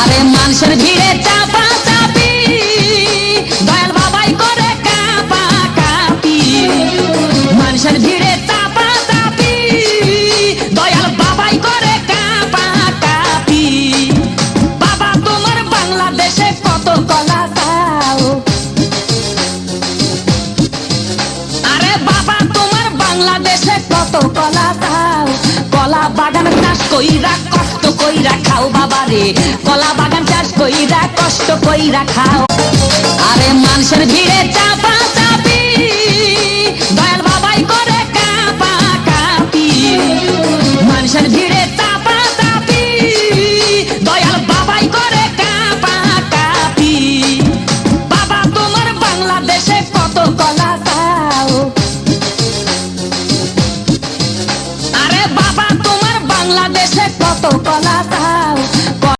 আরে মানুষের ভিড়ে চাপা চাপি, দয়াল বাবাই করে কাপা কাপি। মানুষের ভিড়ে চাপা চাপি, দয়াল বাবাই করে কাপা কাপি। বাবা তোমার বাংলাদেশে কত কলা চাও, আরে বাবা তোমার বাংলাদেশে কত কলা চাও। কলা বাগান চাষ কইরা কষ্ট কইরা খাও বাবা রে, কলা বাগান চাষ কইরা কষ্ট কইরা খাও। আরে মানুষের ভিড়ে চাপা